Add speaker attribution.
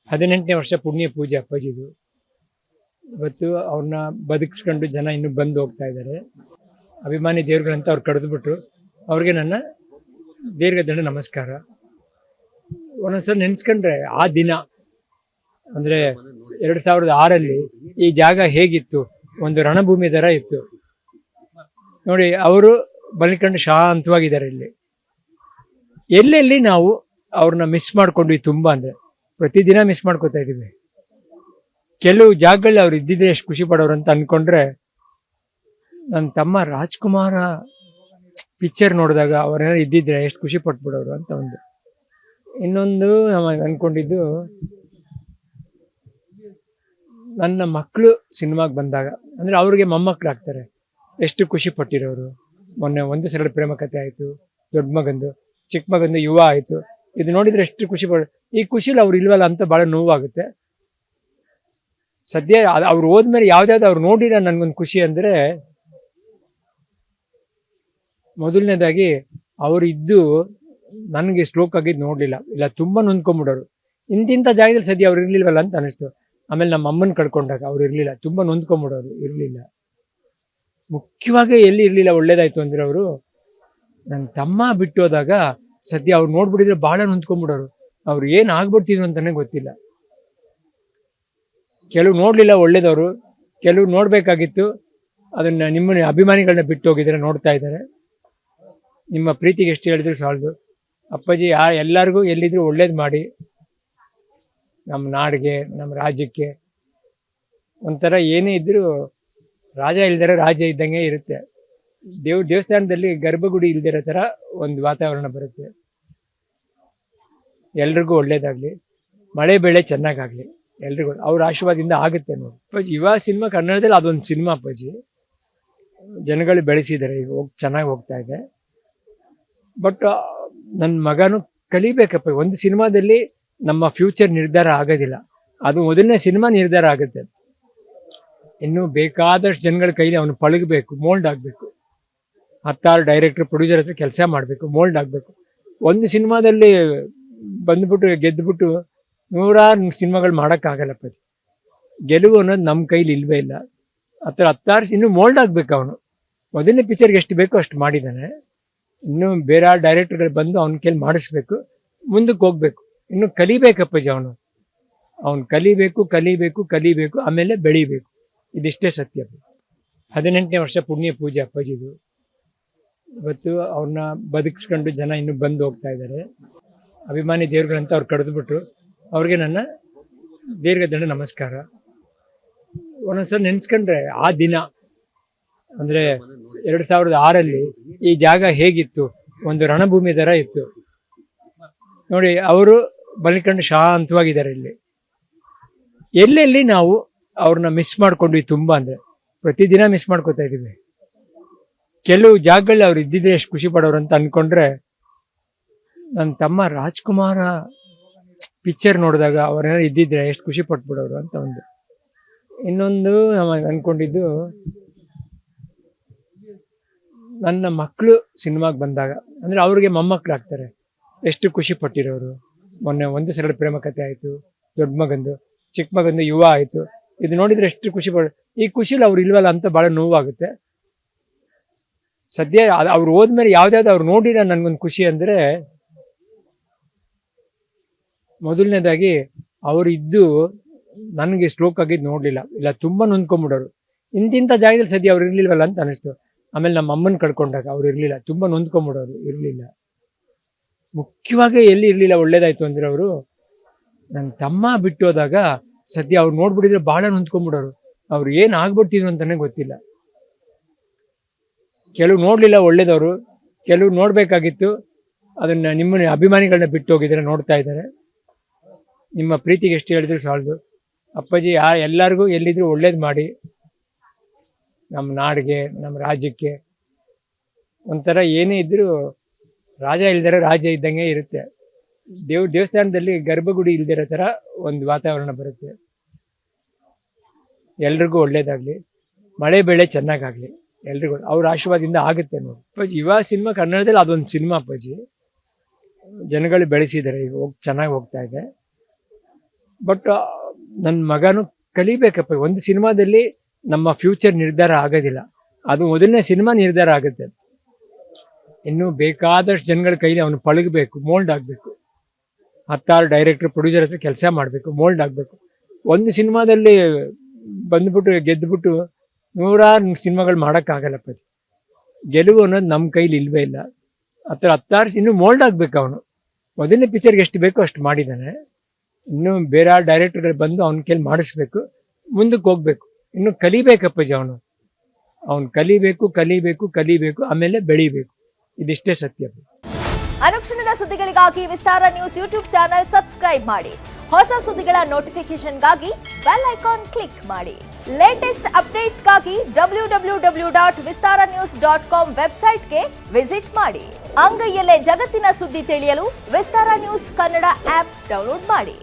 Speaker 1: 18ನೇ ವರ್ಷ ಪುಣ್ಯ ಪೂಜೆ ಅಪ್ಪಾಜಿದು. ಇವತ್ತು ಅವ್ರನ್ನ ಬದುಕಿಸ್ಕೊಂಡು ಜನ ಇನ್ನೂ ಬಂದು ಹೋಗ್ತಾ ಇದ್ದಾರೆ. ಅಭಿಮಾನಿ ದೇವ್ರುಗಳಂತ ಅವ್ರು ಕರೆದುಬಿಟ್ರು. ಅವ್ರಿಗೆ ನನ್ನ ದೀರ್ಘದಂಡ ನಮಸ್ಕಾರ. ಒಂದೊಂದ್ಸಲ ನೆನೆಸ್ಕೊಂಡ್ರೆ ಆ ದಿನ ಅಂದರೆ 2006ರಲ್ಲಿ ಈ ಜಾಗ ಹೇಗಿತ್ತು, ಒಂದು ರಣಭೂಮಿ ಥರ ಇತ್ತು ನೋಡಿ. ಅವರು ಬಲಿಕಂಡು ಶಾಂತವಾಗಿದ್ದಾರೆ. ಇಲ್ಲಿ ಎಲ್ಲೆಲ್ಲಿ ನಾವು ಅವ್ರನ್ನ ಮಿಸ್ ಮಾಡ್ಕೊಂಡ್ವಿ ತುಂಬ, ಅಂದರೆ ಪ್ರತಿದಿನ ಮಿಸ್ ಮಾಡ್ಕೋತಾ ಇದ್ದೀವಿ. ಕೆಲವು ಜಾಗಗಳಲ್ಲಿ ಅವ್ರು ಇದ್ದಿದ್ರೆ ಎಷ್ಟು ಖುಷಿ ಪಡೋರು ಅಂತ ಅಂದ್ಕೊಂಡ್ರೆ, ನನ್ನ ತಮ್ಮ ರಾಜ್ಕುಮಾರ ಪಿಕ್ಚರ್ ನೋಡಿದಾಗ ಅವ್ರೇನಾದ್ರು ಇದ್ದಿದ್ರೆ ಎಷ್ಟು ಖುಷಿ ಪಟ್ಬಿಡೋರು ಅಂತ ಒಂದು. ಇನ್ನೊಂದು ಅಂದ್ಕೊಂಡಿದ್ದು, ನನ್ನ ಮಕ್ಕಳು ಸಿನಿಮಾಗೆ ಬಂದಾಗ, ಅಂದರೆ ಅವ್ರಿಗೆ ಮೊಮ್ಮಕ್ಕಳಾಗ್ತಾರೆ, ಎಷ್ಟು ಖುಷಿ ಪಟ್ಟಿರೋರು. ಮೊನ್ನೆ ಒಂದು ಸರಳ ಪ್ರೇಮ ಕಥೆ ಆಯಿತು, ದೊಡ್ಡ ಮಗಂದು, ಚಿಕ್ಕ ಮಗಂದು ಯುವ ಆಯಿತು. ಇದು ನೋಡಿದರೆ ಎಷ್ಟು ಖುಷಿ ಪಡ. ಈ ಖುಷಿಲಿ ಅವ್ರು ಇಲ್ವಲ್ಲ ಅಂತ ಭಾಳ ನೋವಾಗುತ್ತೆ. ಸದ್ಯ ಅವ್ರು ಹೋದ್ಮೇಲೆ ಯಾವ್ದಾವ್ದು ಅವ್ರು ನೋಡಿಲ್ಲ ನನಗೊಂದು ಖುಷಿ ಅಂದರೆ, ಮೊದಲನೇದಾಗಿ ಅವರಿದ್ದು ನನಗೆ ಸ್ಟ್ರೋಕ್ ಆಗಿದ್ದು ನೋಡಲಿಲ್ಲ, ಇಲ್ಲ ತುಂಬ ನೊಂದ್ಕೊಂಬಿಡೋರು. ಇಂತಿಂಥ ಜಾಗದಲ್ಲಿ ಸದ್ಯ ಅವ್ರು ಇರಲಿಲ್ವಲ್ಲ ಅಂತ ಅನಿಸ್ತು. ಆಮೇಲೆ ನಮ್ಮ ಅಮ್ಮನ ಕಳ್ಕೊಂಡಾಗ ಅವ್ರು ಇರಲಿಲ್ಲ, ತುಂಬ ನೊಂದ್ಕೊಂಬಿಡೋರು, ಇರಲಿಲ್ಲ. ಮುಖ್ಯವಾಗಿ ಎಲ್ಲಿ ಇರಲಿಲ್ಲ ಒಳ್ಳೇದಾಯ್ತು ಅಂದರೆ, ಅವರು ನನ್ನ ತಮ್ಮ ಬಿಟ್ಟು ಹೋದಾಗ ಸದ್ಯ ಅವ್ರು ನೋಡ್ಬಿಟ್ಟಿದ್ರೆ ಭಾಳ ನೊಂದ್ಕೊಂಬಿಡೋರು. ಅವ್ರು ಏನು ಆಗ್ಬಿಡ್ತಿದ್ರು ಅಂತಲೇ ಗೊತ್ತಿಲ್ಲ. ಕೆಲವು ನೋಡಲಿಲ್ಲ ಒಳ್ಳೇದವರು, ಕೆಲವು ನೋಡಬೇಕಾಗಿತ್ತು. ಅದನ್ನು ನಿಮ್ಮ ಅಭಿಮಾನಿಗಳನ್ನ ಬಿಟ್ಟು ಹೋಗಿದ್ದಾರೆ, ನೋಡ್ತಾ ಇದ್ದಾರೆ. ನಿಮ್ಮ ಪ್ರೀತಿಗೆ ಎಷ್ಟು ಹೇಳಿದ್ರು ಸಾಲದು. ಅಪ್ಪಾಜಿ ಎಲ್ಲರಿಗೂ ಎಲ್ಲಿದ್ರು ಒಳ್ಳೇದು ಮಾಡಿ, ನಮ್ಮ ನಾಡಿಗೆ, ನಮ್ಮ ರಾಜ್ಯಕ್ಕೆ. ಒಂಥರ ಏನೇ ಇದ್ದರೂ ರಾಜ ಇಲ್ದಿರೋ ರಾಜ್ಯ ಇದ್ದಂಗೆ ಇರುತ್ತೆ. ದೇವಸ್ಥಾನದಲ್ಲಿ ಗರ್ಭಗುಡಿ ಇಲ್ದಿರೋ ಥರ ಒಂದು ವಾತಾವರಣ ಬರುತ್ತೆ. ಎಲ್ರಿಗೂ ಒಳ್ಳೇದಾಗಲಿ, ಮಳೆ ಬೆಳೆ ಚೆನ್ನಾಗಾಗಲಿ, ಎಲ್ರಿಗೂ ಅವ್ರ ಆಶೀರ್ವಾದದಿಂದ ಆಗುತ್ತೆ ನೋಡಿ. ಅಪ್ಪಾಜಿ ಯುವ ಸಿನಿಮಾ ಕನ್ನಡದಲ್ಲಿ ಅದೊಂದು ಸಿನಿಮಾ ಅಪ್ಪಾಜಿ ಜನಗಳು ಬೆಳೆಸಿದ್ದಾರೆ, ಈಗ ಚೆನ್ನಾಗಿ ಹೋಗ್ತಾ ಇದೆ. ಬಟ್ ನನ್ನ ಮಗನೂ ಕಲಿಬೇಕಪ್ಪ. ಒಂದು ಸಿನಿಮಾದಲ್ಲಿ ನಮ್ಮ ಫ್ಯೂಚರ್ ನಿರ್ಧಾರ ಆಗೋದಿಲ್ಲ, ಅದು ಮೊದಲನೇ ಸಿನಿಮಾ ನಿರ್ಧಾರ ಆಗುತ್ತೆ. ಇನ್ನೂ ಬೇಕಾದಷ್ಟು ಜನಗಳ ಕೈಲಿ ಅವನು ಪಳಗಬೇಕು, ಮೋಲ್ಡ್ ಆಗಬೇಕು. 10 ಡೈರೆಕ್ಟರ್ ಪ್ರೊಡ್ಯೂಸರ್ ಹತ್ರ ಕೆಲಸ ಮಾಡಬೇಕು, ಮೋಲ್ಡ್ ಆಗಬೇಕು. ಒಂದು ಸಿನಿಮಾದಲ್ಲಿ ಬಂದ್ಬಿಟ್ಟು ಗೆದ್ದುಬಿಟ್ಟು 100 ಸಿನಿಮಾಗಳು ಮಾಡೋಕ್ಕಾಗಲ್ಲಪ್ಪ. ಗೆಲುವು ಅನ್ನೋದು ನಮ್ಮ ಕೈಲಿ ಇಲ್ವೇ ಇಲ್ಲ. 10 ಇನ್ನೂ ಮೋಲ್ಡ್ ಆಗಬೇಕು. ಅವನು ಮೊದಲನೇ ಪಿಕ್ಚರ್ಗೆ ಎಷ್ಟು ಬೇಕೋ ಅಷ್ಟು ಮಾಡಿದ್ದಾನೆ. ಇನ್ನೂ ಬೇರೆ ಡೈರೆಕ್ಟರ್ಗಳು ಬಂದು ಅವನ ಕೈಲಿ ಮಾಡಿಸ್ಬೇಕು, ಮುಂದಕ್ಕೆ ಹೋಗ್ಬೇಕು. ಇನ್ನು ಕಲಿಬೇಕಪ್ಪಾಜಿ. ಅವನು ಕಲಿಬೇಕು ಕಲಿಬೇಕು ಕಲಿಬೇಕು, ಆಮೇಲೆ ಬೆಳಿಬೇಕು. ಇದಿಷ್ಟೇ ಸತ್ಯ. 18ನೇ ವರ್ಷ ಪುಣ್ಯ ಪೂಜೆ ಅಪ್ಪಾಜಿದು. ಇವತ್ತು ಅವ್ರನ್ನ ಬದುಕಿಸ್ಕೊಂಡು ಜನ ಇನ್ನೂ ಬಂದು ಹೋಗ್ತಾ ಇದ್ದಾರೆ. ಅಭಿಮಾನಿ ದೇವ್ರುಗಳಂತ ಅವ್ರು ಕರೆದುಬಿಟ್ರು. ಅವ್ರಿಗೆ ನನ್ನ ದೀರ್ಘದಂಡ ನಮಸ್ಕಾರ. ಒಂದೊಂದ್ಸಲ ನೆನೆಸ್ಕೊಂಡ್ರೆ ಆ ದಿನ, ಅಂದರೆ 2006ರಲ್ಲಿ ಈ ಜಾಗ ಹೇಗಿತ್ತು, ಒಂದು ರಣಭೂಮಿ ಥರ ಇತ್ತು ನೋಡಿ. ಅವರು ಬಲಿಕಂಡು ಶಾಂತವಾಗಿದ್ದಾರೆ. ಇಲ್ಲಿ ಎಲ್ಲೆಲ್ಲಿ ನಾವು ಅವ್ರನ್ನ ಮಿಸ್ ಮಾಡ್ಕೊಂಡ್ವಿ ತುಂಬ, ಅಂದರೆ ಪ್ರತಿದಿನ ಮಿಸ್ ಮಾಡ್ಕೋತಾ ಇದ್ದೀವಿ. ಕೆಲವು ಜಾಗಗಳಲ್ಲಿ ಅವ್ರು ಇದ್ದಿದ್ರೆ ಎಷ್ಟು ಖುಷಿ ಪಡೋರು ಅಂತ ಅಂದ್ಕೊಂಡ್ರೆ, ನನ್ನ ತಮ್ಮ ರಾಜ್ಕುಮಾರ ಪಿಕ್ಚರ್ ನೋಡಿದಾಗ ಅವ್ರೇನಾದ್ರು ಇದ್ದಿದ್ರೆ ಎಷ್ಟು ಖುಷಿ ಪಟ್ಬಿಡೋರು ಅಂತ ಒಂದು. ಇನ್ನೊಂದು ಅಂದ್ಕೊಂಡಿದ್ದು, ನನ್ನ ಮಕ್ಕಳು ಸಿನಿಮಾಗೆ ಬಂದಾಗ, ಅಂದರೆ ಅವ್ರಿಗೆ ಮೊಮ್ಮಕ್ಕಳಾಗ್ತಾರೆ, ಎಷ್ಟು ಖುಷಿ ಪಟ್ಟಿರೋರು. ಮೊನ್ನೆ ಒಂದು ಸರಳ ಪ್ರೇಮ ಕಥೆ ಆಯಿತು, ದೊಡ್ಡ ಮಗಂದು, ಚಿಕ್ಕ ಮಗಂದು ಯುವ ಆಯಿತು. ಇದು ನೋಡಿದರೆ ಎಷ್ಟು ಖುಷಿ ಪಡ. ಈ ಖುಷಿಲಿ ಅವ್ರು ಇಲ್ವಲ್ಲ ಅಂತ ಭಾಳ ನೋವಾಗುತ್ತೆ. ಸದ್ಯ ಅವ್ರು ಹೋದ್ಮೇಲೆ ಯಾವ್ದಾವ್ದು ಅವ್ರು ನೋಡಿಲ್ಲ ನನಗೊಂದು ಖುಷಿ ಅಂದರೆ, ಮೊದಲನೇದಾಗಿ ಅವರಿದ್ದು ನನಗೆ ಸ್ಟ್ರೋಕ್ ಆಗಿದ್ದು ನೋಡಲಿಲ್ಲ, ಇಲ್ಲ ತುಂಬ ನೊಂದ್ಕೊಂಬಿಡೋರು. ಇಂತಿಂಥ ಜಾಗದಲ್ಲಿ ಸದ್ಯ ಅವ್ರು ಇರಲಿಲ್ವಲ್ಲ ಅಂತ ಅನಿಸ್ತು. ಆಮೇಲೆ ನಮ್ಮ ಅಮ್ಮನ ಕಳ್ಕೊಂಡಾಗ ಅವ್ರು ಇರಲಿಲ್ಲ, ತುಂಬ ನೊಂದ್ಕೊಂಬಿಡೋರು, ಇರಲಿಲ್ಲ. ಮುಖ್ಯವಾಗಿ ಎಲ್ಲಿ ಇರಲಿಲ್ಲ ಒಳ್ಳೇದಾಯ್ತು ಅಂದರೆ, ಅವರು ನನ್ನ ತಮ್ಮ ಬಿಟ್ಟು ಹೋದಾಗ ಸದ್ಯ ಅವ್ರು ನೋಡ್ಬಿಟ್ಟಿದ್ರೆ ಭಾಳ ನೊಂದ್ಕೊಂಬಿಡೋರು. ಅವ್ರು ಏನು ಆಗ್ಬಿಡ್ತಿದ್ರು ಅಂತಲೇ ಗೊತ್ತಿಲ್ಲ. ಕೆಲವು ನೋಡಲಿಲ್ಲ ಒಳ್ಳೇದವರು, ಕೆಲವು ನೋಡಬೇಕಾಗಿತ್ತು. ಅದನ್ನು ನಿಮ್ಮ ಅಭಿಮಾನಿಗಳನ್ನ ಬಿಟ್ಟು ಹೋಗಿದ್ದಾರೆ, ನೋಡ್ತಾ ಇದ್ದಾರೆ. ನಿಮ್ಮ ಪ್ರೀತಿಗೆ ಎಷ್ಟು ಹೇಳಿದ್ರು ಸಾಲದು. ಅಪ್ಪಾಜಿ ಎಲ್ಲರಿಗೂ ಎಲ್ಲಿದ್ರು ಒಳ್ಳೇದು ಮಾಡಿ, ನಮ್ಮ ನಾಡಿಗೆ, ನಮ್ಮ ರಾಜ್ಯಕ್ಕೆ. ಒಂಥರ ಏನೇ ಇದ್ದರೂ ರಾಜ ಇಲ್ದಿರೋ ರಾಜ್ಯ ಇದ್ದಂಗೆ ಇರುತ್ತೆ. ದೇವಸ್ಥಾನದಲ್ಲಿ ಗರ್ಭಗುಡಿ ಇಲ್ದಿರೋ ಥರ ಒಂದು ವಾತಾವರಣ ಬರುತ್ತೆ. ಎಲ್ರಿಗೂ ಒಳ್ಳೇದಾಗಲಿ, ಮಳೆ ಬೆಳೆ ಚೆನ್ನಾಗಾಗಲಿ, ಎಲ್ರಿಗೂ ಅವ್ರ ಆಶೀರ್ವಾದದಿಂದ ಆಗುತ್ತೆ ನೋಡಿ. ಅಪ್ಪಾಜಿ ಯುವ ಸಿನಿಮಾ ಕನ್ನಡದಲ್ಲಿ ಅದೊಂದು ಸಿನಿಮಾ ಅಪ್ಪಾಜಿ ಜನಗಳು ಬೆಳೆಸಿದ್ದಾರೆ, ಈಗ ಚೆನ್ನಾಗಿ ಹೋಗ್ತಾ ಇದೆ. ಬಟ್ ನನ್ನ ಮಗನು ಕಲಿಬೇಕಪ್ಪ. ಒಂದು ಸಿನಿಮಾದಲ್ಲಿ ನಮ್ಮ ಫ್ಯೂಚರ್ ನಿರ್ಧಾರ ಆಗೋದಿಲ್ಲ, ಅದು ಮೊದಲನೇ ಸಿನಿಮಾ ನಿರ್ಧಾರ ಆಗುತ್ತೆ. ಇನ್ನು ಬೇಕಾದಷ್ಟು ಜನಗಳ ಕೈಲಿ ಅವನು ಪಳಗಬೇಕು, ಮೋಲ್ಡ್ ಆಗಬೇಕು. 10 ಡೈರೆಕ್ಟರ್ ಪ್ರೊಡ್ಯೂಸರ್ ಹತ್ರ ಕೆಲಸ ಮಾಡಬೇಕು, ಮೋಲ್ಡ್ ಆಗಬೇಕು. ಒಂದು ಸಿನಿಮಾದಲ್ಲಿ ಬಂದ್ಬಿಟ್ಟು ಗೆದ್ದುಬಿಟ್ಟು 100 ಸಿನಿಮಾಗಳು ಮಾಡೋಕ್ಕಾಗಲ್ಲಪ್ಪ. ಗೆಲುವು ಅನ್ನೋದು ನಮ್ಮ ಕೈಲಿ ಇಲ್ವೇ ಇಲ್ಲ. 10 ಇನ್ನೂ ಮೋಲ್ಡ್ ಆಗಬೇಕು. ಅವನು ಮೊದಲನೇ ಪಿಕ್ಚರ್ಗೆ ಎಷ್ಟು ಬೇಕೋ ಅಷ್ಟು ಮಾಡಿದ್ದಾನೆ. ಇನ್ನು ಬೇರೆ ಡೈರೆಕ್ಟರ್ಗಳು ಬಂದು ಅವನ ಕೈಲಿ ಮಾಡಿಸ್ಬೇಕು, ಮುಂದಕ್ಕೆ ಹೋಗ್ಬೇಕು. ಇನ್ನು ಕಲಿಬೇಕಪ್ಪಾಜಿ. ಅವನು ಕಲಿಬೇಕು, ಆಮೇಲೆ ಬೆಳಿಬೇಕು. ಇದಿಷ್ಟೇ ಸತ್ಯ.
Speaker 2: ಅನುಕ್ಷಣದ ಸುದ್ದಿಗಳಿಗಾಗಿ ವಿಸ್ತಾರ ನ್ಯೂಸ್ ಯೂಟ್ಯೂಬ್ ಚಾನೆಲ್ ಸಬ್ಸ್ಕ್ರೈಬ್ ಮಾಡಿ. ಹೊಸ ಸುದ್ದಿಗಳ ನೋಟಿಫಿಕೇಶನ್ಗಾಗಿ ಬೆಲ್ ಐಕಾನ್ ಕ್ಲಿಕ್ ಮಾಡಿ. ಲೇಟೆಸ್ಟ್ ಅಪ್ಡೇಟ್ಸ್ಗಾಗಿ www.vistaranews.com ವೆಬ್ಸೈಟ್ಗೆ ವಿಸಿಟ್ ಮಾಡಿ. ಅಂಗೈಯಲ್ಲೇ ಜಗತ್ತಿನ ಸುದ್ದಿ ತಿಳಿಯಲು ವಿಸ್ತಾರ ನ್ಯೂಸ್ ಕನ್ನಡ ಆಪ್ ಡೌನ್ಲೋಡ್ ಮಾಡಿ.